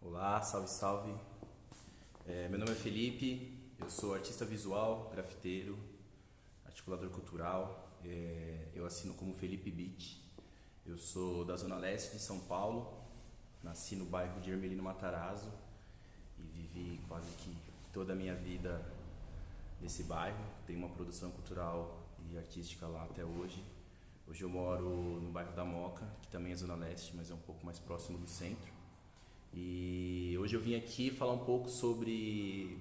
Olá, salve, salve. Meu nome é Felipe, eu sou artista visual, grafiteiro, articulador cultural. Eu assino como Felipe Beat. Eu sou da Zona Leste de São Paulo, nasci no bairro de Ermelino Matarazzo e vivi quase que toda a minha vida nesse bairro. Tenho uma produção cultural e artística lá até hoje. Hoje eu moro no bairro da Moca, que também é Zona Leste, mas é um pouco mais próximo do centro. E hoje eu vim aqui falar um pouco sobre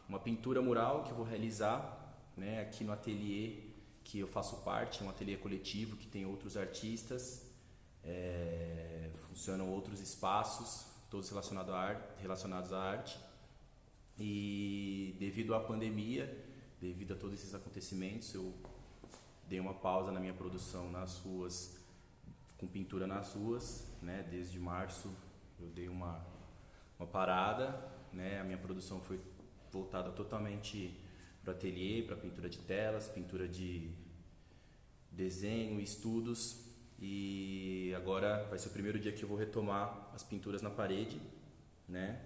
uma pintura mural que eu vou realizar, né, aqui no ateliê que eu faço parte, é um ateliê coletivo que tem outros artistas, funcionam outros espaços, todos relacionados à arte. E devido à pandemia, devido a todos esses acontecimentos, eu dei uma pausa na minha produção nas ruas, com pintura nas ruas, né, desde março. Eu dei uma parada, né? A minha produção foi voltada totalmente para o ateliê, para pintura de telas, pintura de desenho, estudos. E agora vai ser o primeiro dia que eu vou retomar as pinturas na parede, né?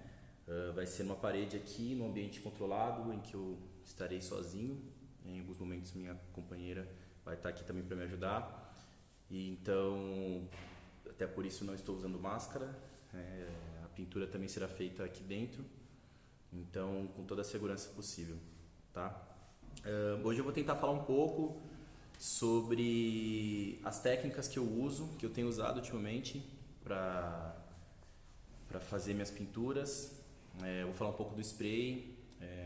Vai ser numa parede aqui, num ambiente controlado, em que eu estarei sozinho. Em alguns momentos minha companheira vai estar aqui também para me ajudar. E então, até por isso não estou usando máscara. A pintura também será feita aqui dentro, então com toda a segurança possível, tá? Hoje eu vou tentar falar um pouco sobre as técnicas que eu uso, que eu tenho usado ultimamente para fazer minhas pinturas. Eu vou falar um pouco do spray,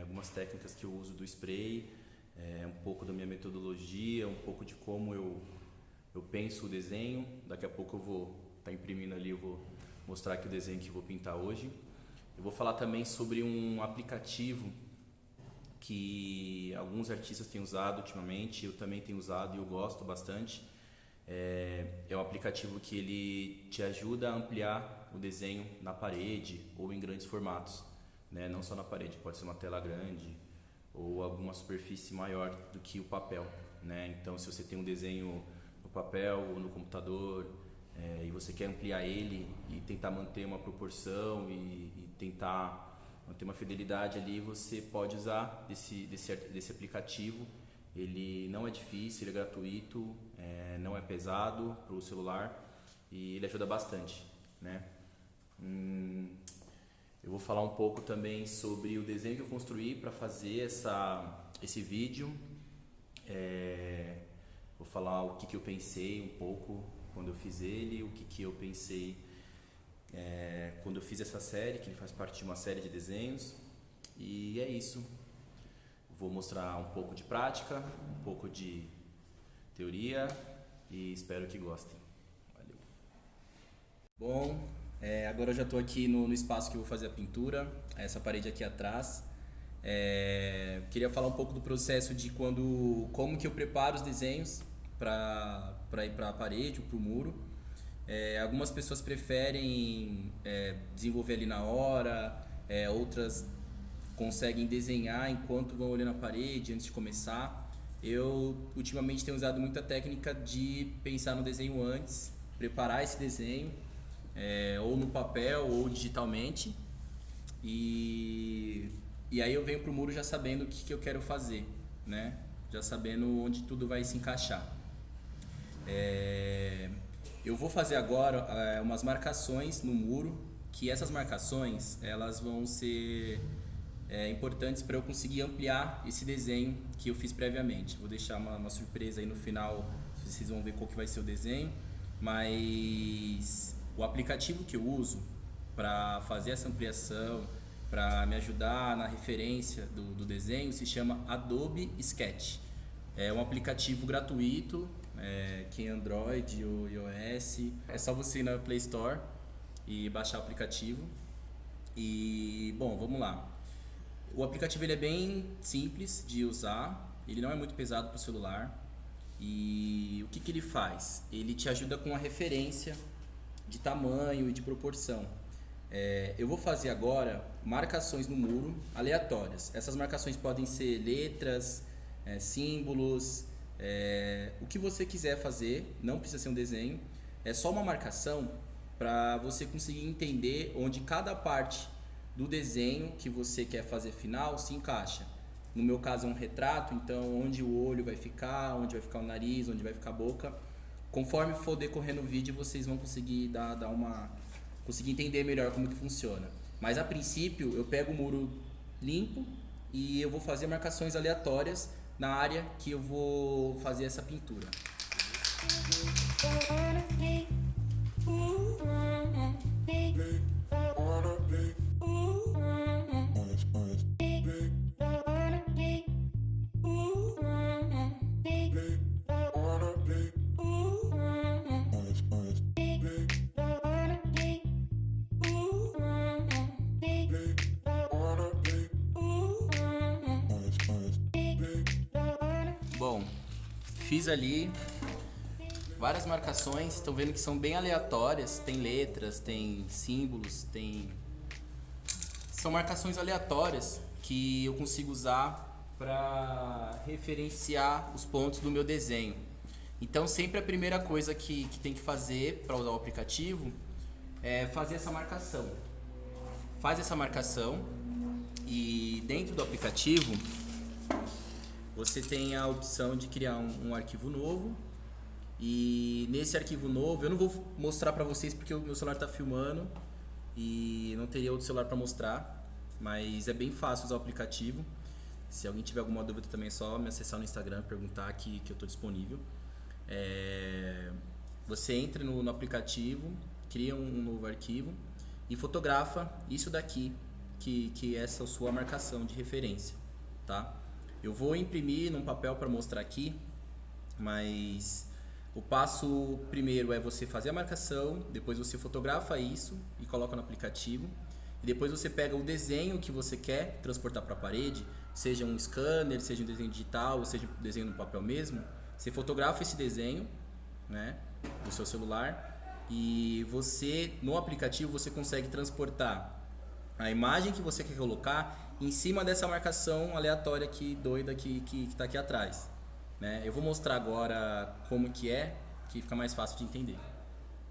algumas técnicas que eu uso do spray, um pouco da minha metodologia, um pouco de como eu penso o desenho. Daqui a pouco eu vou estar imprimindo ali, eu vou mostrar aqui o desenho que eu vou pintar hoje. Eu vou falar também sobre um aplicativo que alguns artistas têm usado ultimamente, eu também tenho usado e eu gosto bastante. É um aplicativo que ele te ajuda a ampliar o desenho na parede ou em grandes formatos, né? Não só na parede, pode ser uma tela grande ou alguma superfície maior do que o papel, né? Então, se você tem um desenho no papel ou no computador, e você quer ampliar ele e tentar manter uma proporção e tentar manter uma fidelidade ali, você pode usar desse aplicativo. Ele não é difícil, ele é gratuito, não é pesado para o celular e ele ajuda bastante, né? Eu vou falar um pouco também sobre o desenho que eu construí para fazer esse vídeo. Vou falar o que eu pensei um pouco quando eu fiz ele, o que eu pensei quando eu fiz essa série, que ele faz parte de uma série de desenhos. E é isso. Vou mostrar um pouco de prática, um pouco de teoria e espero que gostem. Valeu. Bom, agora eu já estou aqui no espaço que eu vou fazer a pintura, essa parede aqui atrás. Queria falar um pouco do processo de como que eu preparo os desenhos para ir para a parede ou para o muro. Algumas pessoas preferem desenvolver ali na hora, outras conseguem desenhar enquanto vão olhando a parede antes de começar. Eu ultimamente tenho usado muita técnica de pensar no desenho antes, preparar esse desenho, ou no papel ou digitalmente, e aí eu venho para o muro já sabendo o que eu quero fazer, né? Já sabendo onde tudo vai se encaixar. Eu vou fazer agora umas marcações no muro, que essas marcações elas vão ser importantes para eu conseguir ampliar esse desenho que eu fiz previamente. Vou deixar uma surpresa aí no final, vocês vão ver qual que vai ser o desenho, mas o aplicativo que eu uso para fazer essa ampliação, para me ajudar na referência do desenho, se chama Adobe Sketch. É um aplicativo gratuito, que é Android ou iOS. É só você ir na Play Store e baixar o aplicativo. E, bom, vamos lá. O aplicativo ele é bem simples de usar, ele não é muito pesado para o celular. E o que ele faz? Ele te ajuda com a referência de tamanho e de proporção. Eu vou fazer agora marcações no muro aleatórias. Essas marcações podem ser letras, símbolos, o que você quiser fazer, não precisa ser um desenho. É só uma marcação para você conseguir entender onde cada parte do desenho que você quer fazer final se encaixa. No meu caso é um retrato, então onde o olho vai ficar, onde vai ficar o nariz, onde vai ficar a boca. Conforme for decorrendo o vídeo, vocês vão conseguir conseguir entender melhor como que funciona. Mas a princípio, eu pego o muro limpo e eu vou fazer marcações aleatórias na área que eu vou fazer essa pintura. Bom, fiz ali várias marcações, estão vendo que são bem aleatórias, tem letras, tem símbolos, são marcações aleatórias que eu consigo usar para referenciar os pontos do meu desenho. Então sempre a primeira coisa que tem que fazer para usar o aplicativo é fazer essa marcação. Faz essa marcação e dentro do aplicativo você tem a opção de criar um arquivo novo. E nesse arquivo novo, eu não vou mostrar pra vocês porque o meu celular tá filmando e não teria outro celular pra mostrar, mas é bem fácil usar o aplicativo. Se alguém tiver alguma dúvida também é só me acessar no Instagram, perguntar que eu tô disponível. Você entra no aplicativo, cria um novo arquivo e fotografa isso daqui, que é essa sua marcação de referência, tá? Eu vou imprimir num papel para mostrar aqui, mas o passo primeiro é você fazer a marcação, depois você fotografa isso e coloca no aplicativo, e depois você pega o desenho que você quer transportar para a parede, seja um scanner, seja um desenho digital, ou seja um desenho no papel mesmo. Você fotografa esse desenho, né, do seu celular, e você no aplicativo você consegue transportar a imagem que você quer colocar em cima dessa marcação aleatória aqui, doida, que está aqui atrás, né? Eu vou mostrar agora como que fica mais fácil de entender.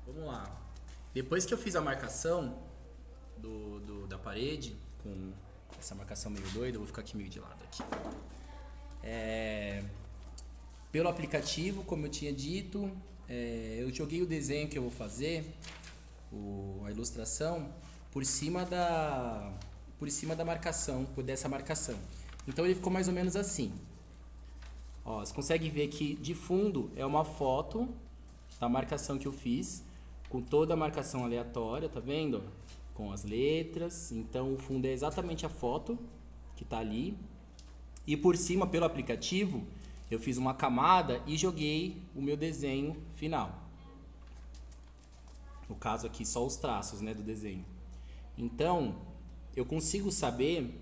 Vamos lá. Depois que eu fiz a marcação da parede, com essa marcação meio doida, eu vou ficar aqui meio de lado aqui. Pelo aplicativo, como eu tinha dito, eu joguei o desenho que eu vou fazer, a ilustração, por cima da marcação, dessa marcação. Então ele ficou mais ou menos assim. Ó, você consegue ver que de fundo é uma foto da marcação que eu fiz, com toda a marcação aleatória, tá vendo? Com as letras. Então o fundo é exatamente a foto que tá ali. E por cima, pelo aplicativo, eu fiz uma camada e joguei o meu desenho final. No caso aqui, só os traços, né, do desenho. Então, eu consigo saber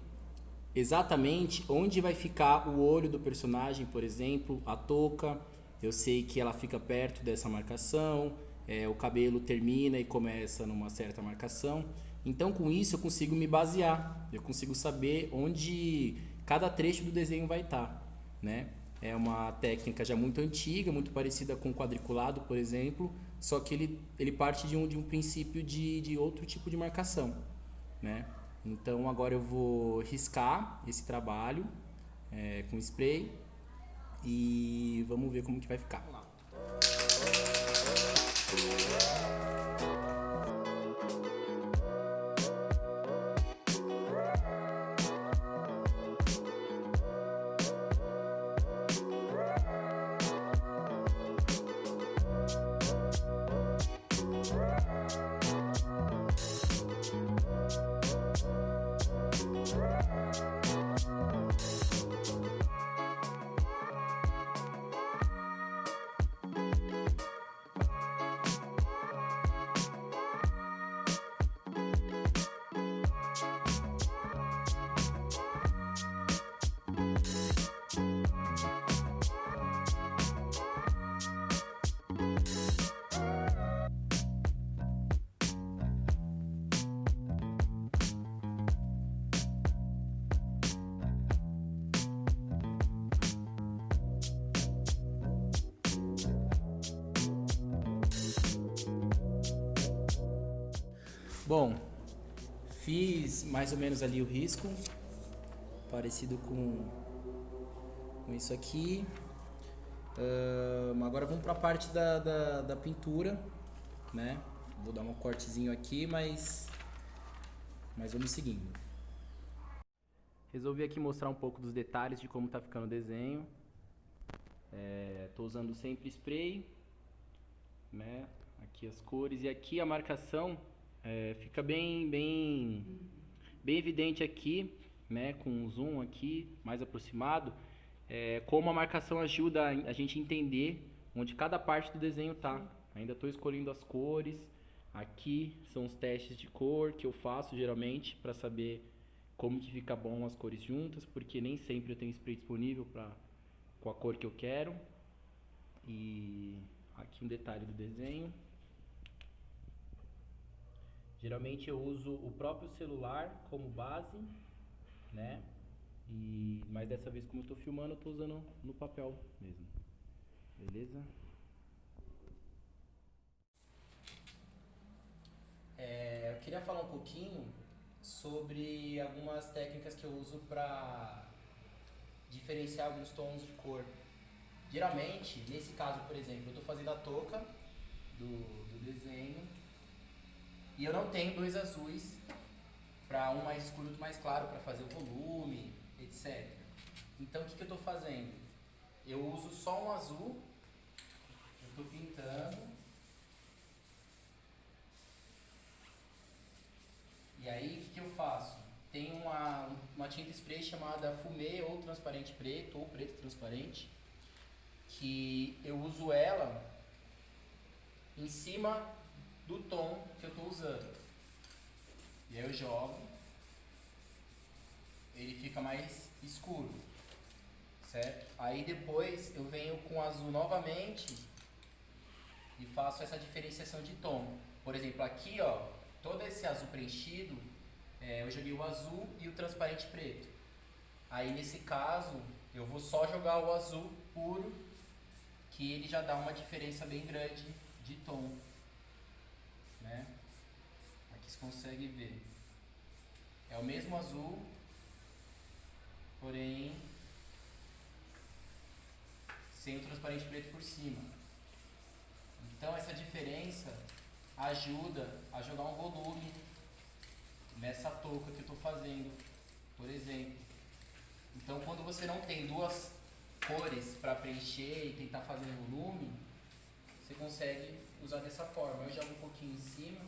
exatamente onde vai ficar o olho do personagem, por exemplo, a touca. Eu sei que ela fica perto dessa marcação, o cabelo termina e começa numa certa marcação. Então, com isso, eu consigo me basear, eu consigo saber onde cada trecho do desenho vai estar, né? É uma técnica já muito antiga, muito parecida com o quadriculado, por exemplo, só que ele parte de um princípio de outro tipo de marcação, né? Então agora eu vou riscar esse trabalho com spray e vamos ver como que vai ficar. Vamos lá. Bom, fiz mais ou menos ali o risco, parecido com isso aqui. Agora vamos para a parte da pintura, né? Vou dar um cortezinho aqui, mas vamos seguindo. Resolvi aqui mostrar um pouco dos detalhes de como tá ficando o desenho. Tô usando sempre spray, né? Aqui as cores e aqui a marcação fica bem evidente aqui, né? Com um zoom aqui mais aproximado, como a marcação ajuda a gente entender onde cada parte do desenho tá. Ainda estou escolhendo as cores. Aqui são os testes de cor que eu faço geralmente para saber como que fica bom as cores juntas, porque nem sempre eu tenho spray disponível com a cor que eu quero. E aqui um detalhe do desenho. Geralmente eu uso o próprio celular como base, né? Mas dessa vez, como eu estou filmando, eu estou usando no papel mesmo. Beleza? Eu queria falar um pouquinho sobre algumas técnicas que eu uso para diferenciar alguns tons de cor. Geralmente, nesse caso, por exemplo, eu estou fazendo a touca do desenho e eu não tenho dois azuis, para um mais escuro e outro mais claro, para fazer o volume, etc. Então, o que eu estou fazendo? Eu uso só um azul, eu estou pintando. E aí, o que eu faço? Tem uma tinta spray chamada fumê ou transparente preto, ou preto transparente, que eu uso ela em cima do tom que eu estou usando. E aí eu jogo, ele fica mais escuro, certo? Aí depois eu venho com o azul novamente e faço essa diferenciação de tom. Por exemplo, aqui, ó, todo esse azul preenchido, eu joguei o azul e o transparente preto. Aí nesse caso, eu vou só jogar o azul puro, que ele já dá uma diferença bem grande de tom, né? Aqui você consegue ver. É o mesmo azul, porém sem o transparente preto por cima. Então essa diferença ajuda a jogar um volume nessa touca que eu estou fazendo, por exemplo. Então quando você não tem duas cores para preencher e tentar fazer um volume, você consegue usar dessa forma. Eu jogo um pouquinho em cima.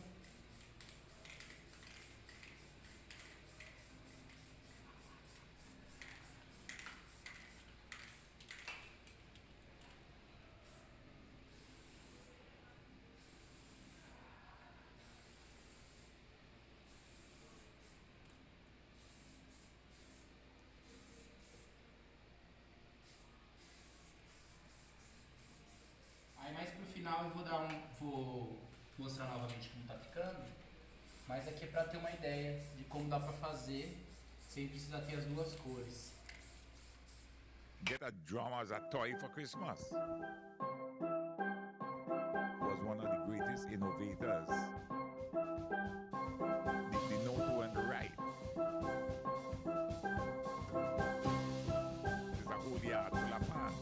Aí mais pro final eu vou mostrar novamente como tá ficando, mas aqui é para ter uma ideia de como dá para fazer sem precisar ter as duas cores. Get a drum as a toy for Christmas. Was one of the greatest innovators. The know and the right. There's a whole yard full of fun.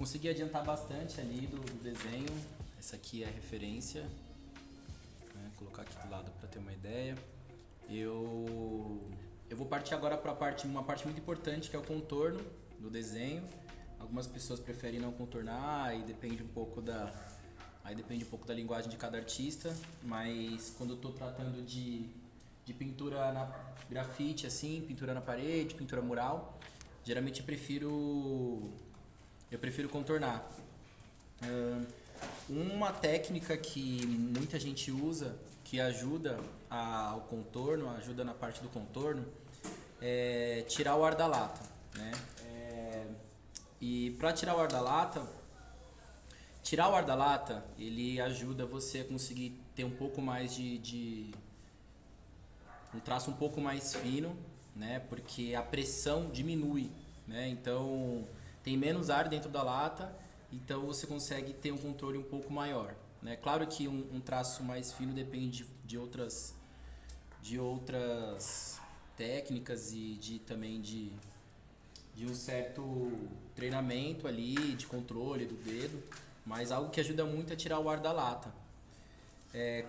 consegui adiantar bastante ali do desenho. Essa aqui é a referência. Vou colocar aqui do lado para ter uma ideia. Eu vou partir agora para uma parte muito importante, que é o contorno do desenho. Algumas pessoas preferem não contornar, aí depende um pouco da linguagem de cada artista, mas quando eu estou tratando de pintura na grafite, assim, pintura na parede, pintura mural, geralmente eu prefiro contornar. Uma técnica que muita gente usa, que ajuda ao contorno, ajuda na parte do contorno, é tirar o ar da lata, né? E para tirar o ar da lata, ele ajuda você a conseguir ter um pouco mais um traço um pouco mais fino, né? Porque a pressão diminui, né? Então tem menos ar dentro da lata, então você consegue ter um controle um pouco maior, né? Claro que um traço mais fino depende de outras técnicas e também de um certo treinamento ali, de controle do dedo, mas algo que ajuda muito é tirar o ar da lata.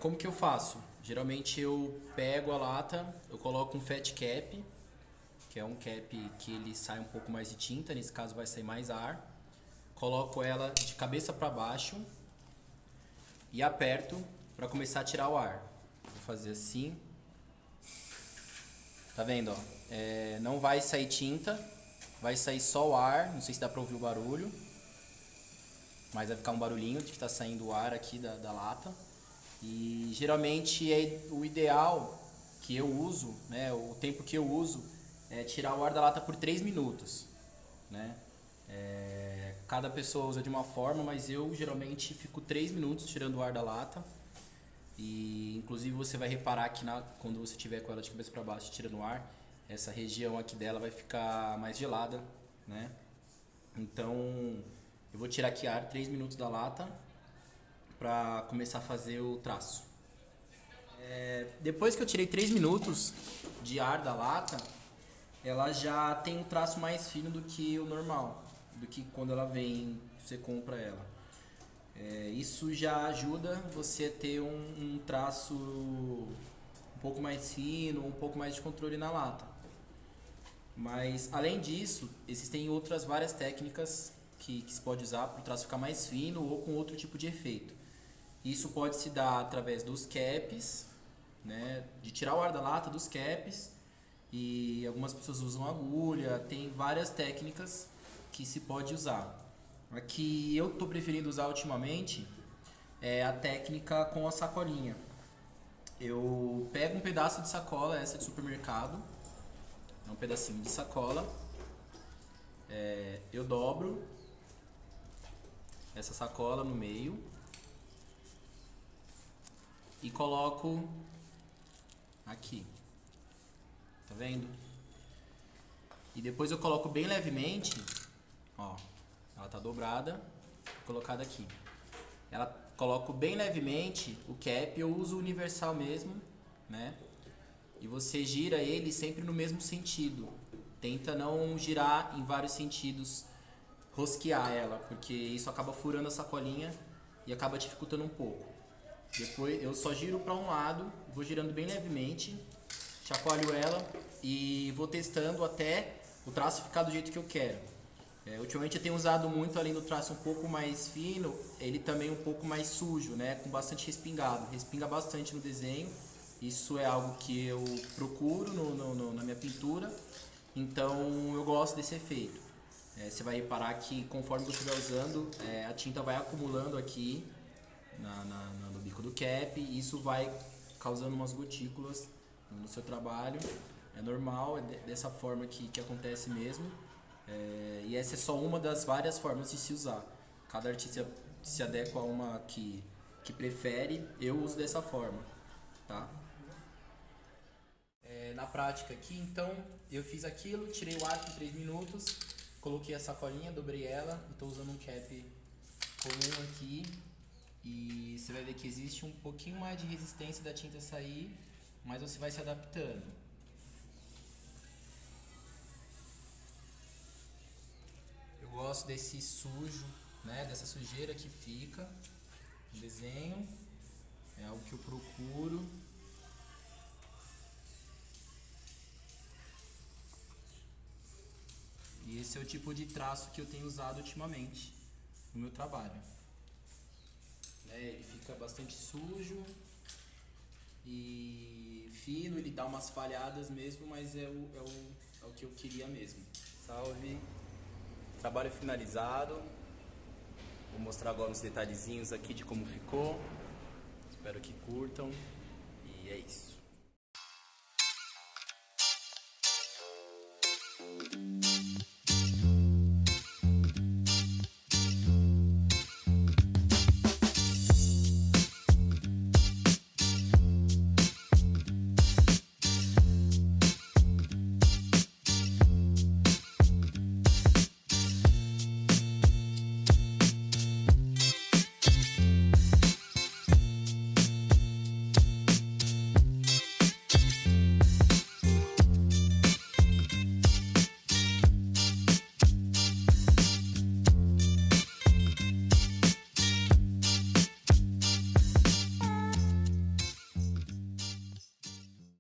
Como que eu faço? Geralmente eu pego a lata, eu coloco um fat cap, que é um cap que ele sai um pouco mais de tinta, nesse caso vai sair mais ar. Coloco ela de cabeça para baixo e aperto para começar a tirar o ar. Vou fazer assim. Tá vendo? Ó? Não vai sair tinta, vai sair só o ar. Não sei se dá para ouvir o barulho, mas vai ficar um barulhinho de que está saindo o ar aqui da lata. E geralmente o ideal que eu uso, né, o tempo que eu uso é tirar o ar da lata por 3 minutos, né? Cada pessoa usa de uma forma, mas eu geralmente fico 3 minutos tirando o ar da lata. E inclusive você vai reparar que quando você estiver com ela de cabeça para baixo tirando o ar, essa região aqui dela vai ficar mais gelada, né? Então eu vou tirar aqui ar 3 minutos da lata para começar a fazer o traço. Depois que eu tirei 3 minutos de ar da lata, ela já tem um traço mais fino do que o normal, do que quando ela vem, você compra ela. Isso já ajuda você a ter um traço um pouco mais fino, um pouco mais de controle na lata. Mas além disso, existem outras várias técnicas que se pode usar para o traço ficar mais fino ou com outro tipo de efeito. Isso pode se dar através dos caps, né, de tirar o ar da lata, dos caps, e algumas pessoas usam agulha, tem várias técnicas que se pode usar. A que eu estou preferindo usar ultimamente é a técnica com a sacolinha. Eu pego um pedaço de sacola, essa de supermercado, é um pedacinho de sacola, eu dobro essa sacola no meio e coloco aqui, tá vendo? E depois eu coloco bem levemente, ó, ela tá dobrada, colocada aqui. Ela coloco bem levemente o cap, eu uso universal mesmo, né? E você gira ele sempre no mesmo sentido. Tenta não girar em vários sentidos, rosquear ela, porque isso acaba furando a sacolinha e acaba dificultando um pouco. Depois eu só giro para um lado, vou girando bem levemente, chacoalho ela e vou testando até o traço ficar do jeito que eu quero. Ultimamente eu tenho usado muito, além do traço um pouco mais fino, ele também um pouco mais sujo, né, com bastante respingado. Respinga bastante no desenho, isso é algo que eu procuro na minha pintura, então eu gosto desse efeito. Você vai reparar que conforme você vai usando, a tinta vai acumulando aqui no bico do cap, e isso vai causando umas gotículas no seu trabalho. É normal, é dessa forma que acontece mesmo. E essa é só uma das várias formas de se usar. Cada artista se adequa a uma que prefere. Eu uso dessa forma, tá? Na prática aqui, então, eu fiz aquilo, tirei o ar por 3 minutos, coloquei a sacolinha, dobrei ela, estou usando um cap comum aqui, e você vai ver que existe um pouquinho mais de resistência da tinta sair, mas você vai se adaptando. Eu gosto desse sujo né, dessa sujeira que fica no desenho. É algo que eu procuro. E esse é o tipo de traço que eu tenho usado ultimamente no meu trabalho. Ele fica bastante sujo e fino, ele dá umas falhadas mesmo, mas é o que eu queria mesmo. Salve! Trabalho finalizado. Vou mostrar agora uns detalhezinhos aqui de como ficou. Espero que curtam. E é isso.